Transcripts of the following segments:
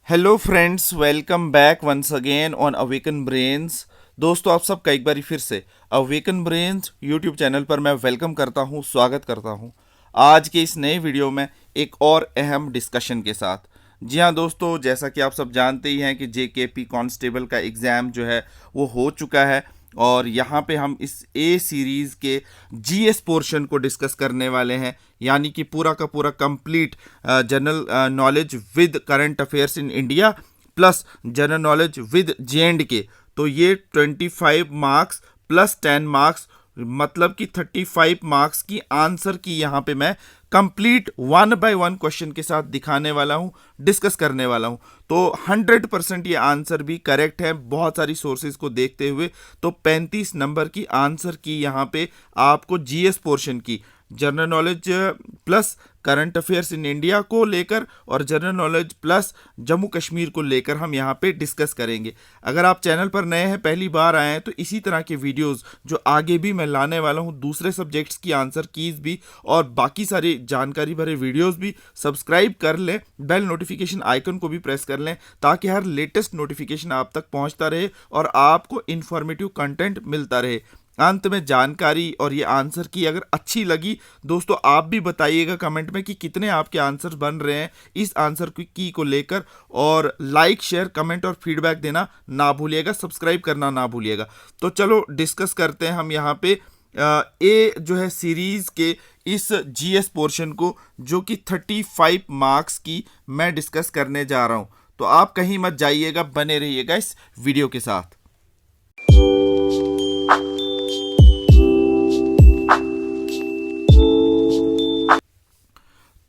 Hello friends, welcome back once again on Awaken Brains. दोस्तों, आप सबका एक बार फिर से अवेकन ब्रेन्स यूट्यूब चैनल पर मैं वेलकम करता हूं, स्वागत करता हूं। आज के इस नए वीडियो में एक और अहम डिस्कशन के साथ। जी हाँ दोस्तों, जैसा कि आप सब जानते ही हैं कि जेकेपी कांस्टेबल का एग्ज़ाम जो है वो हो चुका है और यहाँ पे हम इस ए सीरीज़ के जीएस पोर्शन को डिस्कस करने वाले हैं, यानी कि पूरा का पूरा complete general knowledge with current affairs in India plus general knowledge with J&K. तो ये 25 मार्क्स प्लस 10 मार्क्स, मतलब कि 35 मार्क्स की आंसर की यहाँ पे मैं कंप्लीट 1 बाय 1 क्वेश्चन के साथ दिखाने वाला हूँ, डिस्कस करने वाला हूँ। तो 100% ये आंसर भी करेक्ट है बहुत सारी सोर्सेज को देखते हुए। तो 35 नंबर की आंसर की यहाँ पे आपको जीएस पोर्शन की general knowledge plus current affairs in India को लेकर और general knowledge plus Jammu Kashmir को लेकर हम यहाँ पे डिस्कस करेंगे। अगर आप चैनल पर नए हैं, पहली बार आए हैं, तो इसी तरह के वीडियोस जो आगे भी मैं लाने वाला हूँ, दूसरे सब्जेक्ट्स की आंसर कीज भी और बाकी सारी जानकारी भरे वीडियोस भी, सब्सक्राइब कर लें, बेल नोटिफिकेशन आइकन को भी प्रेस कर लें ताकि हर लेटेस्ट नोटिफिकेशन आप तक पहुँचता रहे और आपको इन्फॉर्मेटिव कंटेंट मिलता रहे। अंत में जानकारी और ये आंसर की अगर अच्छी लगी दोस्तों, आप भी बताइएगा कमेंट में कि कितने आपके आंसर बन रहे हैं इस आंसर की को लेकर। और लाइक, शेयर, कमेंट और फीडबैक देना ना भूलिएगा, सब्सक्राइब करना ना भूलिएगा। तो चलो डिस्कस करते हैं हम यहाँ पे ए जो है सीरीज के इस जीएस पोर्शन को, जो कि 35 मार्क्स की मैं डिस्कस करने जा रहा हूँ। तो आप कहीं मत जाइएगा, बने रहिएगा इस वीडियो के साथ।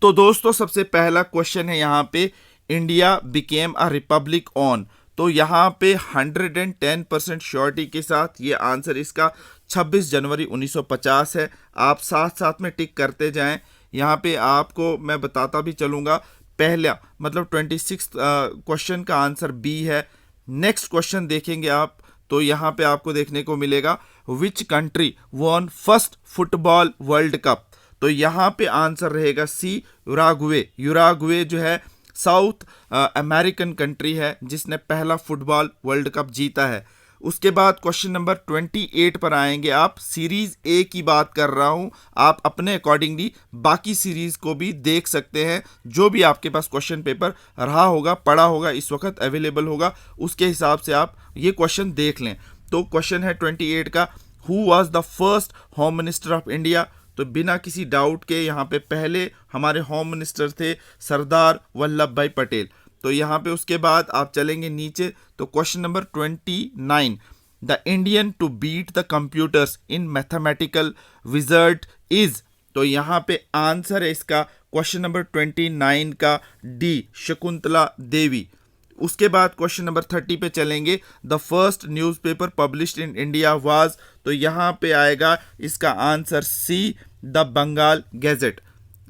तो दोस्तों, सबसे पहला क्वेश्चन है यहाँ पे, India became a republic on. तो यहाँ पे 110% श्योरिटी के साथ ये आंसर इसका 26 जनवरी 1950 है। आप साथ साथ में टिक करते जाएं। यहाँ पे आपको मैं बताता भी चलूँगा, पहला मतलब 26 क्वेश्चन का आंसर बी है। नेक्स्ट क्वेश्चन देखेंगे आप तो यहाँ पे आपको देखने को मिलेगा, which country won first football world cup. तो यहाँ पे आंसर रहेगा सी, यूराग्वे। यूराग्वे जो है साउथ अमेरिकन कंट्री है जिसने पहला फुटबॉल वर्ल्ड कप जीता है। उसके बाद क्वेश्चन नंबर 28 पर आएंगे आप। सीरीज ए की बात कर रहा हूँ, आप अपने अकॉर्डिंगली बाकी सीरीज को भी देख सकते हैं। जो भी आपके पास क्वेश्चन पेपर रहा होगा, पड़ा होगा, इस वक्त अवेलेबल होगा, उसके हिसाब से आप ये क्वेश्चन देख लें। तो क्वेश्चन है 28 का, who was the first home minister of India. तो बिना किसी डाउट के यहाँ पे पहले हमारे होम मिनिस्टर थे सरदार वल्लभ भाई पटेल। तो यहाँ पे उसके बाद आप चलेंगे नीचे तो question number 29, the Indian to beat the computers in mathematical wizard is. तो यहाँ पे आंसर है इसका क्वेश्चन नंबर 29 का डी, शकुंतला देवी। उसके बाद क्वेश्चन नंबर 30 पे चलेंगे, the first newspaper published in India was. तो यहाँ पे आएगा इसका answer C, the Bengal Gazette.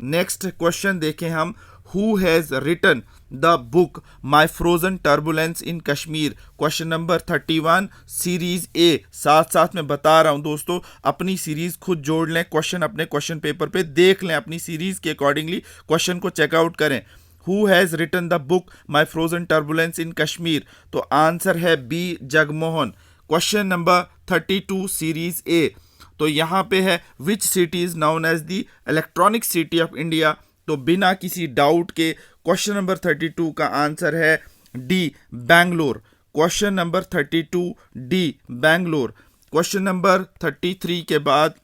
Next question देखें हम, who has written the book My Frozen Turbulence in Kashmir. Question number 31 series A. साथ साथ में बता रहा हूँ दोस्तों, अपनी सीरीज खुद जोड़ लें, क्वेश्चन अपने क्वेश्चन पेपर पे देख लें, अपनी सीरीज के अकॉर्डिंगली क्वेश्चन को चेकआउट करें। Who has written the book My Frozen Turbulence in Kashmir? तो आंसर है B, Jagmohan. Question number 32 series A. तो यहाँ पे है, which city is known as the electronic city of India. तो बिना किसी डाउट के क्वेश्चन नंबर 32 का आंसर है D, Bangalore. Question number 32 D, Bangalore. Question number 33 के बाद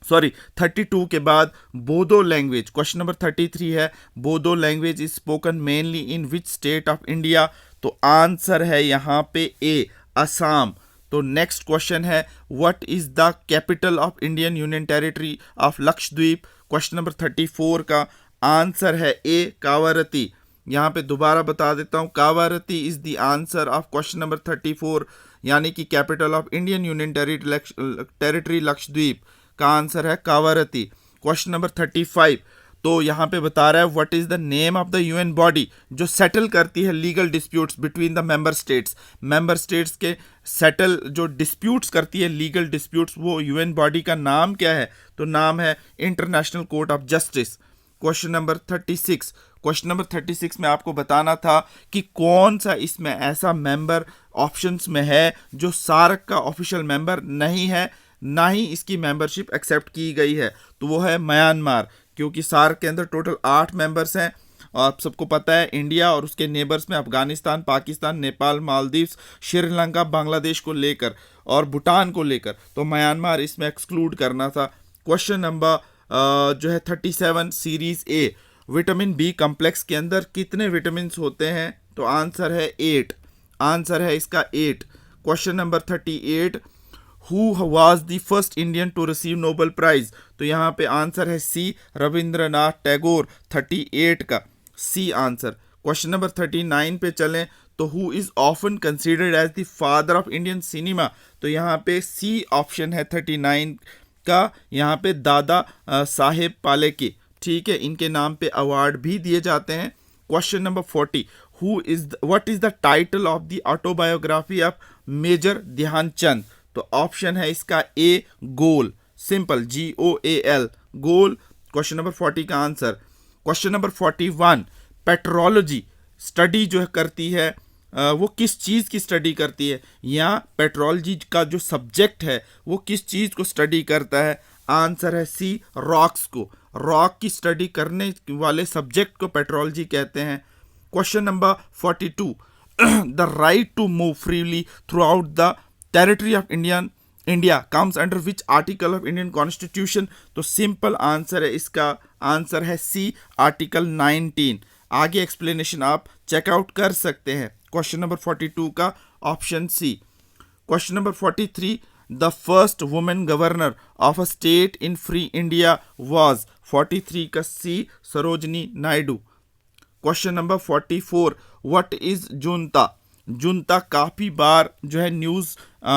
32 के बाद बोडो लैंग्वेज। क्वेश्चन नंबर 33 है, Bodo language is spoken mainly in which state of India. तो आंसर है यहाँ पे ए, असम। तो नेक्स्ट क्वेश्चन है, what is the capital of Indian union territory of Lakshadweep. Question number 34 का आंसर है ए, कावारती। यहाँ पे दोबारा बता देता हूँ, Kavaratti is the answer of question number 34, यानी कि capital of Indian union territory Lakshadweep का आंसर है कावारती। क्वेश्चन नंबर 35, तो यहाँ पे बता रहा है, what is the name of the UN body जो सेटल करती है legal disputes between the member states. Member states के सेटल जो डिस्प्यूट्स करती है, लीगल डिस्प्यूट्स, वो यूएन बॉडी का नाम क्या है। तो नाम है international court of justice. Question number 36, question number 36 में आपको बताना था कि कौन सा इसमें ऐसा मेंबर ऑप्शंस में है जो सार्क का ऑफिशियल मेंबर नहीं है, ना ही इसकी मेंबरशिप एक्सेप्ट की गई है, तो वो है म्यांमार। क्योंकि सार्क के अंदर टोटल 8 मेंबर्स हैं, आप सबको पता है इंडिया और उसके नेबर्स में अफगानिस्तान, पाकिस्तान, नेपाल, मालदीव्स, श्रीलंका, बांग्लादेश को लेकर और भूटान को लेकर, तो म्यांमार इसमें एक्सक्लूड करना था। क्वेश्चन नंबर जो है 37 series A, vitamin B complex के अंदर कितने विटामिन होते हैं, तो आंसर है 8, आंसर है इसका 8। Question number 38, who was the first Indian to receive Nobel prize, तो यहाँ पे आंसर है सी, रविंद्रनाथ टैगोर, 38 का सी आंसर। क्वेश्चन नंबर 39 पे चलें तो who is often considered as the father of Indian cinema, तो यहाँ पे सी ऑप्शन है 39 का, यहाँ पे दादा साहेब फाल्के, ठीक है, इनके नाम पे अवार्ड भी दिए जाते हैं। Question number 40, what is the title of the autobiography of major Dhyanchand, तो ऑप्शन है इसका A, goal, simple GOAL, goal. Question number 40 का answer. Question number 41, petrology study जो करती है वो किस चीज़ की स्टडी करती है, या पेट्रोलॉजी का जो सब्जेक्ट है वो किस चीज़ को स्टडी करता है, आंसर है सी, रॉक्स को, रॉक की स्टडी करने वाले सब्जेक्ट को पेट्रोलॉजी कहते हैं। Question number 42, the right to move freely throughout the territory of India comes under which article of Indian constitution, तो सिंपल आंसर है इसका, आंसर है सी, आर्टिकल 19। आगे एक्सप्लेनेशन आप चेकआउट कर सकते हैं। क्वेश्चन नंबर 42 का option C. Question number 43, the first women governor of a state in free India was, 43 का C, Sarojini Naidu. Question number 44, what is junta, junta काफ़ी बार जो है न्यूज़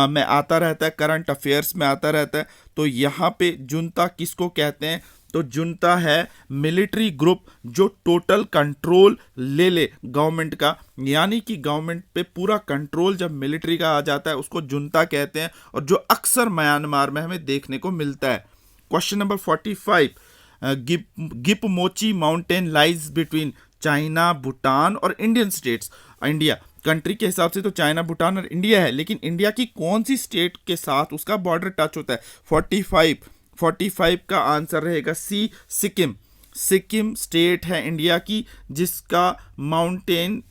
में आता रहता है, करंट अफेयर्स में आता रहता है, तो यहाँ पे जुंता किसको कहते हैं, तो जुंता है मिलिट्री ग्रुप जो टोटल कंट्रोल ले ले गवर्नमेंट का, यानी कि गवर्नमेंट पे पूरा कंट्रोल जब मिलिट्री का आ जाता है उसको जुंता कहते हैं, और जो अक्सर म्यांमार में हमें देखने को मिलता है। Question number 45, Gipmochi mountain lies between China, Bhutan और इंडियन स्टेट्स, इंडिया कंट्री के हिसाब से तो चाइना, भूटान और इंडिया है, लेकिन इंडिया की कौन सी स्टेट के साथ उसका बॉर्डर टच होता है, 45 का आंसर रहेगा सी, सिक्किम। सिक्किम स्टेट है इंडिया की जिसका माउंटेन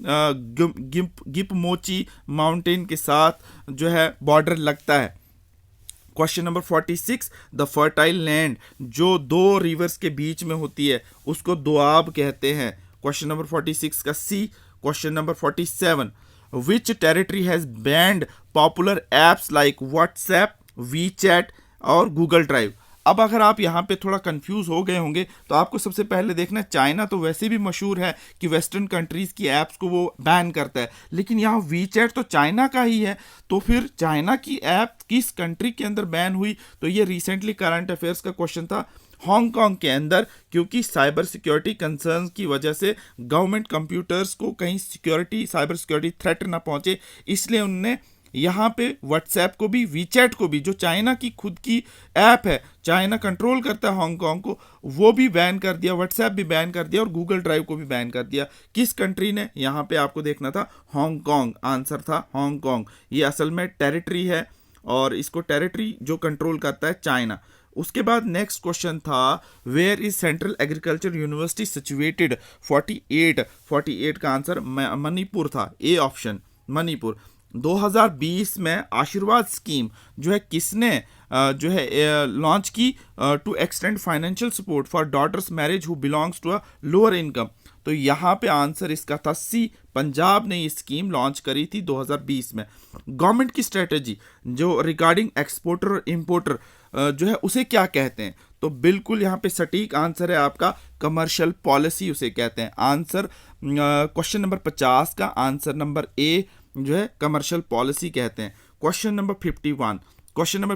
गिपमोची माउंटेन के साथ जो है बॉर्डर लगता है। Question number 46, the fertile land जो दो रिवर्स के बीच में होती है उसको दोआब कहते हैं, क्वेश्चन नंबर 46 का C. Question number 47, which territory has banned popular apps like WhatsApp, WeChat और गूगल ड्राइव। अब अगर आप यहाँ पे थोड़ा कंफ्यूज हो गए होंगे तो आपको सबसे पहले देखना है, चाइना तो वैसे भी मशहूर है कि वेस्टर्न कंट्रीज़ की ऐप्स को वो बैन करता है, लेकिन यहाँ वीचैट तो चाइना का ही है, तो फिर चाइना की ऐप किस कंट्री के अंदर बैन हुई, तो ये रिसेंटली करंट अफेयर्स का क्वेश्चन था, हांगकांग के अंदर, क्योंकि साइबर सिक्योरिटी कंसर्न्स की वजह से गवर्नमेंट कंप्यूटर्स को कहीं साइबर सिक्योरिटी थ्रेट ना पहुंचे, इसलिए उन्होंने यहाँ पे व्हाट्सएप को भी, वीचैट को भी, जो चाइना की खुद की ऐप है, चाइना कंट्रोल करता है हांगकांग को, वो भी बैन कर दिया, व्हाट्सएप भी बैन कर दिया और गूगल ड्राइव को भी बैन कर दिया। किस कंट्री ने, यहाँ पे आपको देखना था हांगकांग, आंसर था हांगकांग। ये असल में टेरिटरी है और इसको टेरिटरी जो कंट्रोल करता है चाइना। उसके बाद नेक्स्ट क्वेश्चन था, where is central agriculture university situated, 48 का आंसर मणिपुर था, ए ऑप्शन मणिपुर। 2020 में आशीर्वाद स्कीम जो है किसने जो है लॉन्च की, to extend financial support for daughters marriage who belongs to a lower income, तो यहाँ पे आंसर इसका था सी, पंजाब ने ये स्कीम लॉन्च करी थी 2020 में। गवर्नमेंट की स्ट्रेटजी जो रिगार्डिंग एक्सपोर्टर और इम्पोर्टर जो है उसे क्या कहते हैं, तो बिल्कुल यहाँ पे सटीक आंसर है आपका कमर्शियल पॉलिसी उसे कहते हैं। आंसर क्वेश्चन नंबर 50 का आंसर नंबर ए जो है कमर्शियल पॉलिसी कहते हैं। क्वेश्चन नंबर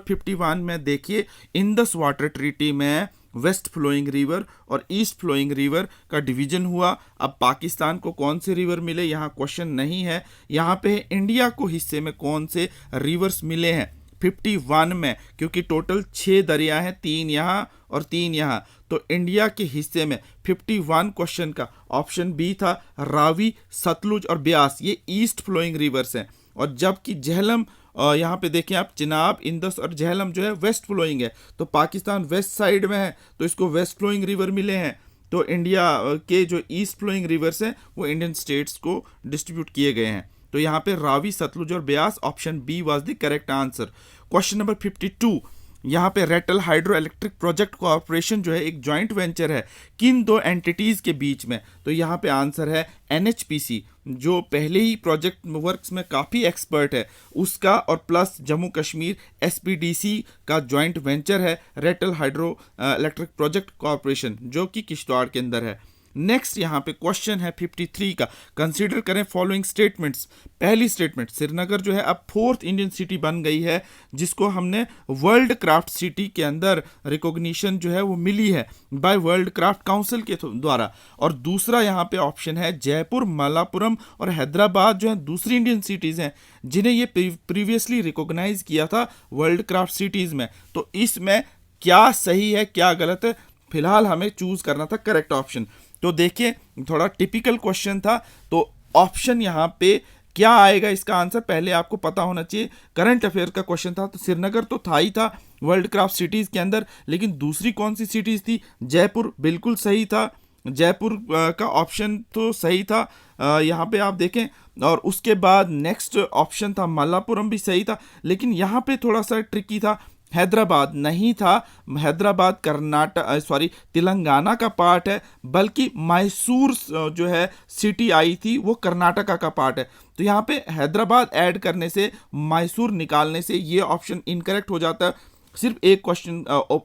51 में देखिए, इंडस वाटर ट्रीटी में वेस्ट फ्लोइंग रिवर और ईस्ट फ्लोइंग रिवर का डिवीजन हुआ। अब पाकिस्तान को कौन से रिवर मिले यहाँ क्वेश्चन नहीं है, यहाँ पे इंडिया को हिस्से में कौन से रिवर्स मिले हैं 51 में, क्योंकि टोटल 6 दरिया हैं, 3 यहाँ और 3 यहाँ। तो इंडिया के हिस्से में 51 क्वेश्चन का ऑप्शन बी था। रावी, सतलुज और ब्यास ये ईस्ट फ्लोइंग रिवर्स हैं, और जबकि झेलम यहाँ पे देखें आप, चिनाब, इंदस और झेलम जो है वेस्ट फ्लोइंग है। तो पाकिस्तान वेस्ट साइड में है तो इसको वेस्ट फ्लोइंग रिवर मिले हैं। तो इंडिया के जो ईस्ट फ्लोइंग रिवर्स हैं वो इंडियन स्टेट्स को डिस्ट्रीब्यूट किए गए हैं। तो यहाँ पे रावी, सतलुज और Beas, option B was the correct answer. Question number 52, यहाँ पे Ratle hydro electric project corporation जो है एक जॉइंट वेंचर है किन दो एंटिटीज़ के बीच में? तो यहाँ पे आंसर है एनएचपीसी, जो पहले ही प्रोजेक्ट वर्क्स में काफ़ी एक्सपर्ट है उसका, और प्लस जम्मू कश्मीर एसपीडीसी का जॉइंट वेंचर है Ratle hydro electric project corporation, जो कि किश्तवाड़ के अंदर है। नेक्स्ट यहाँ पे क्वेश्चन है 53 का, कंसीडर करें फॉलोइंग स्टेटमेंट्स। पहली स्टेटमेंट, श्रीनगर जो है अब 4th इंडियन सिटी बन गई है, जिसको हमने वर्ल्ड क्राफ्ट सिटी के अंदर रिकॉग्निशन जो है वो मिली है बाय वर्ल्ड क्राफ्ट काउंसिल के द्वारा। और दूसरा यहाँ पे ऑप्शन है जयपुर, मलापुरम और हैदराबाद जो है दूसरी इंडियन सिटीज़ हैं जिन्हें ये प्रीवियसली रिकॉग्नाइज किया था वर्ल्ड क्राफ्ट सिटीज़ में। तो इसमें क्या सही है क्या गलत है, फिलहाल हमें चूज करना था करेक्ट ऑप्शन। तो देखिए थोड़ा टिपिकल क्वेश्चन था, तो ऑप्शन यहाँ पे क्या आएगा इसका आंसर पहले आपको पता होना चाहिए। करंट अफेयर का क्वेश्चन था, तो श्रीनगर तो था ही था वर्ल्ड क्राफ्ट सिटीज़ के अंदर, लेकिन दूसरी कौन सी सिटीज़ थी? जयपुर बिल्कुल सही था, जयपुर का ऑप्शन तो सही था यहाँ पे आप देखें। और उसके बाद नेक्स्ट ऑप्शन था मल्लापुरम, भी सही था, लेकिन यहाँ पे थोड़ा सा ट्रिकी था, हैदराबाद नहीं था। हैदराबाद कर्नाटक तेलंगाना का पार्ट है, बल्कि मैसूर जो है सिटी आई थी वो कर्नाटका का पार्ट है। तो यहाँ पे हैदराबाद ऐड करने से, मैसूर निकालने से ये ऑप्शन इनकरेक्ट हो जाता है। सिर्फ एक क्वेश्चन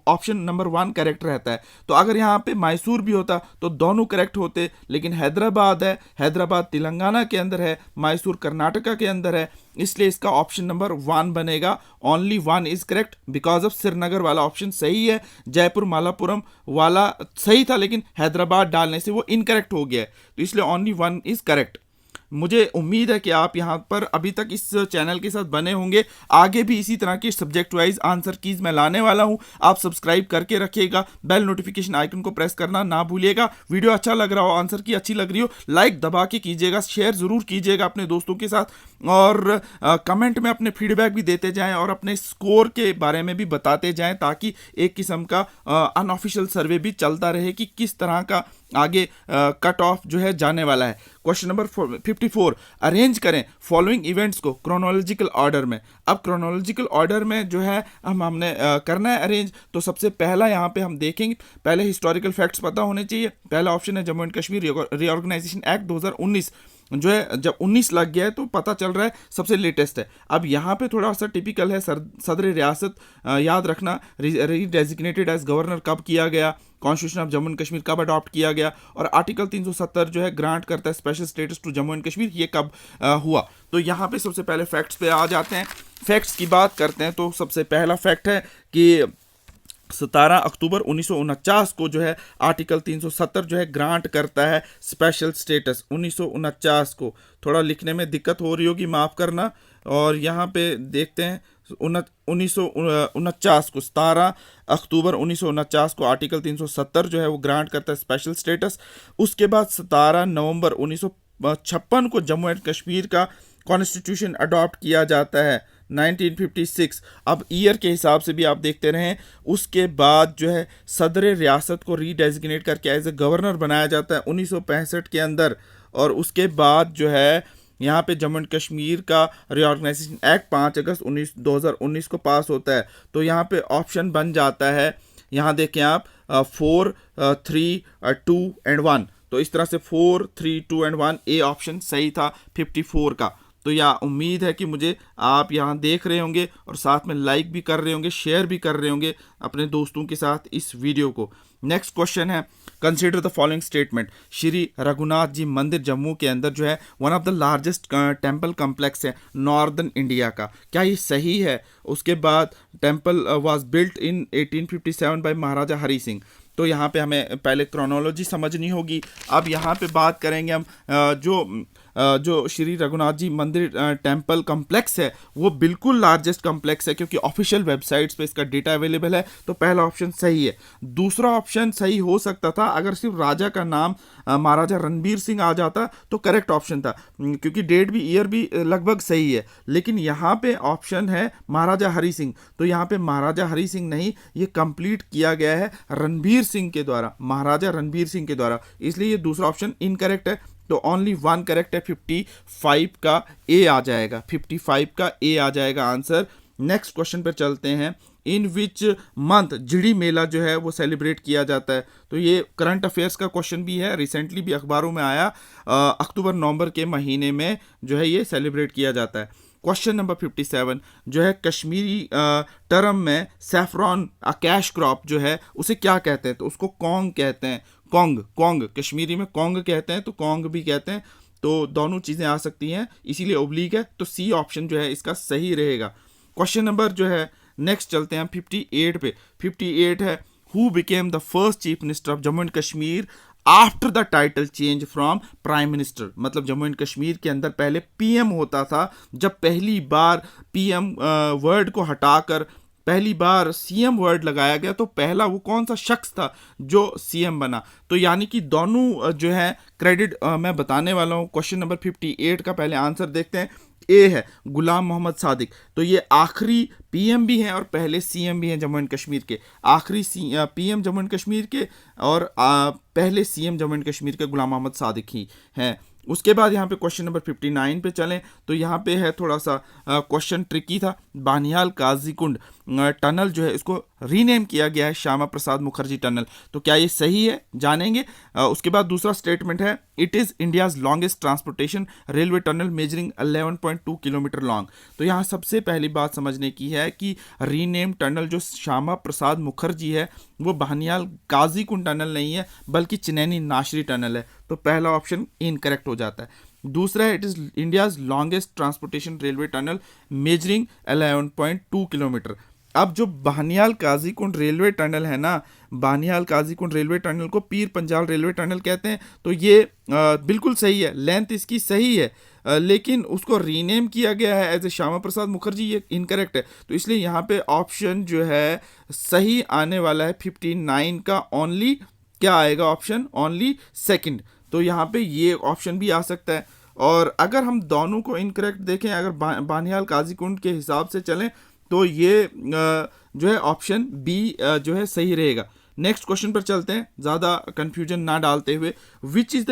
ऑप्शन नंबर 1 करेक्ट रहता है। तो अगर यहाँ पे मैसूर भी होता तो दोनों करेक्ट होते, लेकिन हैदराबाद है, हैदराबाद तेलंगाना के अंदर है, मैसूर कर्नाटका के अंदर है, इसलिए इसका ऑप्शन नंबर 1 बनेगा। Only 1 is correct because of Srinagar वाला ऑप्शन सही है, जयपुर मालापुरम वाला सही था, लेकिन हैदराबाद डालने से वो इनकरेक्ट हो गया है, तो इसलिए ओनली 1 इज करेक्ट। मुझे उम्मीद है कि आप यहाँ पर अभी तक इस चैनल के साथ बने होंगे, आगे भी इसी तरह के सब्जेक्ट वाइज आंसर कीज मैं लाने वाला हूँ। आप सब्सक्राइब करके रखिएगा, बेल नोटिफिकेशन आइकन को प्रेस करना ना भूलिएगा। वीडियो अच्छा लग रहा हो, आंसर की अच्छी लग रही हो, लाइक दबा के कीजिएगा, शेयर ज़रूर कीजिएगा अपने दोस्तों के साथ, और कमेंट में अपने फीडबैक भी देते जाएँ और अपने स्कोर के बारे में भी बताते जाएँ, ताकि एक किस्म का अनऑफिशियल सर्वे भी चलता रहे कि किस तरह का आगे कट ऑफ जो है जाने वाला है। क्वेश्चन नंबर 54, अरेंज करें फॉलोइंग इवेंट्स को क्रोनोलॉजिकल ऑर्डर में। अब क्रोनोलॉजिकल ऑर्डर में जो है हमने करना है अरेंज, तो सबसे पहला यहाँ पे हम देखेंगे, पहले हिस्टोरिकल फैक्ट्स पता होने चाहिए। पहला ऑप्शन है Jammu and Kashmir reorganisation act 2019, जो है जब 19 लग गया है तो पता चल रहा है सबसे लेटेस्ट है। अब यहाँ पे थोड़ा सा टिपिकल है, सदर रियासत याद रखना, रीडेजिग्नेटेड एज गवर्नर कब किया गया, constitution of Jammu and Kashmir कब अडॉप्ट किया गया, और आर्टिकल 370 जो है ग्रांट करता है special status to Jammu and Kashmir, ये कब हुआ। तो यहाँ पे सबसे पहले फैक्ट्स पे आ जाते हैं। फैक्ट्स की बात करते हैं तो सबसे पहला फैक्ट है कि 17 अक्टूबर 1949 को जो है आर्टिकल 370 जो है ग्रांट करता है स्पेशल स्टेटस। 1949 को थोड़ा लिखने में दिक्कत हो रही होगी, माफ़ करना। और यहाँ पे देखते हैं 1949 को, 17 अक्टूबर 1949 को आर्टिकल 370 जो है वो ग्रांट करता है स्पेशल स्टेटस। उसके बाद 17 नवंबर 1956 को जम्मू एंड कश्मीर का कॉन्स्टिट्यूशन अडॉप्ट किया जाता है 1956। अब ईयर के हिसाब से भी आप देखते रहें। उसके बाद जो है सदर रियासत को रीडेजिग्नेट करके एज ए गवर्नर बनाया जाता है 1965 के अंदर। और उसके बाद जो है यहाँ पे जम्मू एंड कश्मीर का रीऑर्गेनाइजेशन एक्ट 5 अगस्त 2019 को पास होता है। तो यहाँ पे ऑप्शन बन जाता है, यहाँ देखें आप 4, 3, 2 एंड 1। तो इस तरह से 4, 3, 2 एंड 1 ए ऑप्शन सही था 54 का। तो यह उम्मीद है कि मुझे आप यहाँ देख रहे होंगे और साथ में लाइक भी कर रहे होंगे, शेयर भी कर रहे होंगे अपने दोस्तों के साथ इस वीडियो को। नेक्स्ट क्वेश्चन है, consider the following statement. Shri Raghunath ji Mandir Jammu के अंदर जो है one of the largest temple complex है नॉर्दर्न इंडिया का, क्या ये सही है? उसके बाद temple was built in 1857 by Maharaja Hari Singh. तो यहाँ पे हमें पहले क्रोनोलॉजी समझनी होगी। अब यहाँ पे बात करेंगे हम जो जो श्री रघुनाथ जी मंदिर टेम्पल कॉम्प्लेक्स है वो बिल्कुल लार्जेस्ट कॉम्प्लेक्स है, क्योंकि ऑफिशियल वेबसाइट्स पे इसका डेटा अवेलेबल है। तो पहला ऑप्शन सही है। दूसरा ऑप्शन सही हो सकता था अगर सिर्फ राजा का नाम महाराजा रणबीर सिंह आ जाता तो करेक्ट ऑप्शन था, क्योंकि डेट भी ईयर भी लगभग सही है। लेकिन यहाँ पे ऑप्शन है महाराजा हरि सिंह, तो यहाँ पे महाराजा हरि सिंह नहीं, ये कंप्लीट किया गया है रणबीर सिंह के द्वारा, महाराजा रणबीर सिंह के द्वारा, इसलिए ये दूसरा ऑप्शन इनकरेक्ट है। तो ओनली वन करेक्ट है, 55 का ए आ जाएगा, 55 का ए आ जाएगा आंसर। नेक्स्ट क्वेश्चन पर चलते हैं। इन विच मंथ झिड़ी मेला जो है वो सेलिब्रेट किया जाता है? तो ये करंट अफेयर्स का क्वेश्चन भी है, रिसेंटली भी अखबारों में आया, अक्टूबर नवंबर के महीने में जो है ये सेलिब्रेट किया जाता है। क्वेश्चन नंबर 57 जो है, कश्मीरी टर्म में सैफरॉन कैश क्रॉप जो है उसे क्या कहते हैं? तो उसको कौंग कहते हैं, कौंग, कौंग कश्मीरी में कौंग कहते हैं, तो कौंग भी कहते हैं। तो दोनों चीज़ें आ सकती हैं, इसीलिए ओब्लिक है, तो सी ऑप्शन जो है इसका सही रहेगा। क्वेश्चन नंबर जो है नेक्स्ट चलते हैं 58 पे। 58 है, who became the first chief minister of Jammu and Kashmir after the title change from prime minister? मतलब जम्मू एंड कश्मीर के अंदर पहले पीएम होता था, जब पहली बार पीएम वर्ड को हटाकर पहली बार सीएम वर्ड लगाया गया, तो पहला वो कौन सा शख्स था जो सीएम बना? तो यानी कि दोनों जो है क्रेडिट मैं बताने वाला हूँ। क्वेश्चन नंबर 58 का पहले आंसर देखते हैं। ए है गुलाम मोहम्मद सादिक, तो ये आखिरी पीएम भी हैं और पहले सीएम भी हैं जम्मू एंड कश्मीर के, आखिरी पीएम जम्मू एंड कश्मीर के और पहले सीएम जम्मू एंड कश्मीर के गुलाम मोहम्मद सादिक ही हैं। उसके बाद यहाँ पे क्वेश्चन नंबर 59 पे चलें, तो यहाँ पे है थोड़ा सा क्वेश्चन ट्रिकी था। बानियाल काजीकुंड टनल जो है इसको रीनेम किया गया है श्यामा प्रसाद मुखर्जी टनल, तो क्या ये सही है? जानेंगे। उसके बाद दूसरा स्टेटमेंट है, it is India's longest transportation railway tunnel measuring 11.2 kilometre long. तो यहाँ सबसे पहली बात समझने की है कि रीनेम टनल जो श्यामा प्रसाद मुखर्जी है वो बानियाल काजीकुंड टनल नहीं है, बल्कि चिनैनी नाशरी टनल है। तो पहला ऑप्शन इनकरेक्ट हो जाता है। दूसरा है, it is India's longest transportation railway tunnel measuring 11.2 kilometre. अब जो बानियाल काजीकुंड रेलवे टनल है ना, बानियाल काजीकुंड रेलवे टनल को पीर पंजाल रेलवे टनल कहते हैं, तो ये बिल्कुल सही है, लेंथ इसकी सही है, लेकिन उसको रीनेम किया गया है एज ए श्यामा प्रसाद मुखर्जी, ये इनकरेक्ट है। तो इसलिए यहाँ पे ऑप्शन जो है सही आने वाला है 59 का ओनली, क्या आएगा ऑप्शन? Only second. तो यहाँ पे ये ऑप्शन भी आ सकता है। और अगर हम दोनों को इनकरेक्ट देखें, अगर बानियाल काजीकुंड के हिसाब से चलें, तो ये जो है ऑप्शन बी जो है सही रहेगा। नेक्स्ट क्वेश्चन पर चलते हैं, ज़्यादा कन्फ्यूजन ना डालते हुए। Which is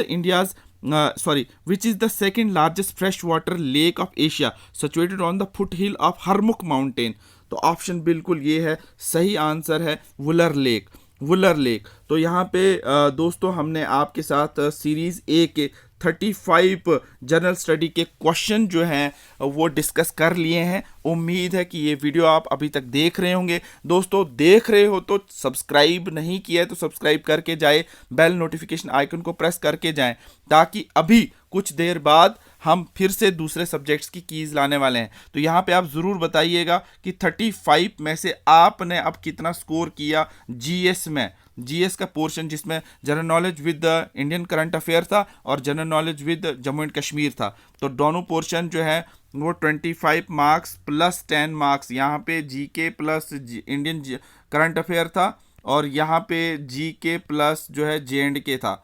the second largest fresh water lake of Asia situated on the foot hill of Harmukh mountain? तो ऑप्शन बिल्कुल ये है, सही आंसर है वुलर लेक, वुलर लेक। तो यहाँ पे दोस्तों हमने आपके साथ सीरीज़ ए के 35 जनरल स्टडी के क्वेश्चन जो हैं वो डिस्कस कर लिए हैं। उम्मीद है कि ये वीडियो आप अभी तक देख रहे होंगे। दोस्तों देख रहे हो तो सब्सक्राइब नहीं किया है तो सब्सक्राइब करके जाए, बेल नोटिफिकेशन आइकन को प्रेस करके जाएं, ताकि अभी कुछ देर बाद हम फिर से दूसरे सब्जेक्ट्स की कीज़ लाने वाले हैं। तो यहाँ पे आप ज़रूर बताइएगा कि 35 में से आपने अब कितना स्कोर किया जीएस में, जीएस का पोर्शन जिसमें general knowledge with Indian current affair था और general knowledge with Jammu and Kashmir था। तो दोनों पोर्शन जो है वो 25 मार्क्स प्लस 10 मार्क्स, यहाँ पे GK plus Indian current affair था और यहाँ पे जीके प्लस जो है जे&के था।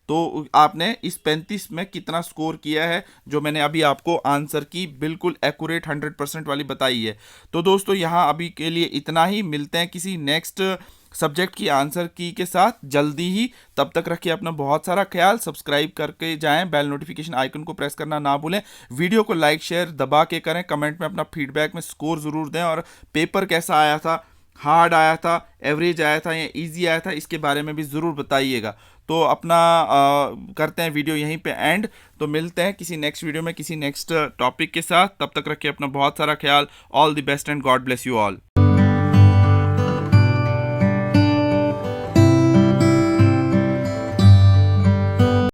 तो आपने इस 35 में कितना स्कोर किया है, जो मैंने अभी आपको आंसर की बिल्कुल एक्यूरेट 100% वाली बताई है। तो दोस्तों यहाँ अभी के लिए इतना ही, मिलते हैं किसी नेक्स्ट सब्जेक्ट की आंसर की के साथ जल्दी ही। तब तक रखिए अपना बहुत सारा ख्याल, सब्सक्राइब करके जाएं, बेल नोटिफिकेशन आइकन को प्रेस करना ना भूलें, वीडियो को लाइक शेयर दबा के करें, कमेंट में अपना फीडबैक में स्कोर ज़रूर दें, और पेपर कैसा आया था, हार्ड आया था, एवरेज आया था या इजी आया था, इसके बारे में भी ज़रूर बताइएगा। तो अपना करते हैं वीडियो यहीं पे एंड। तो मिलते हैं किसी नेक्स्ट वीडियो में किसी नेक्स्ट टॉपिक के साथ। तब तक रखिए अपना बहुत सारा ख्याल। All the best and God bless you all.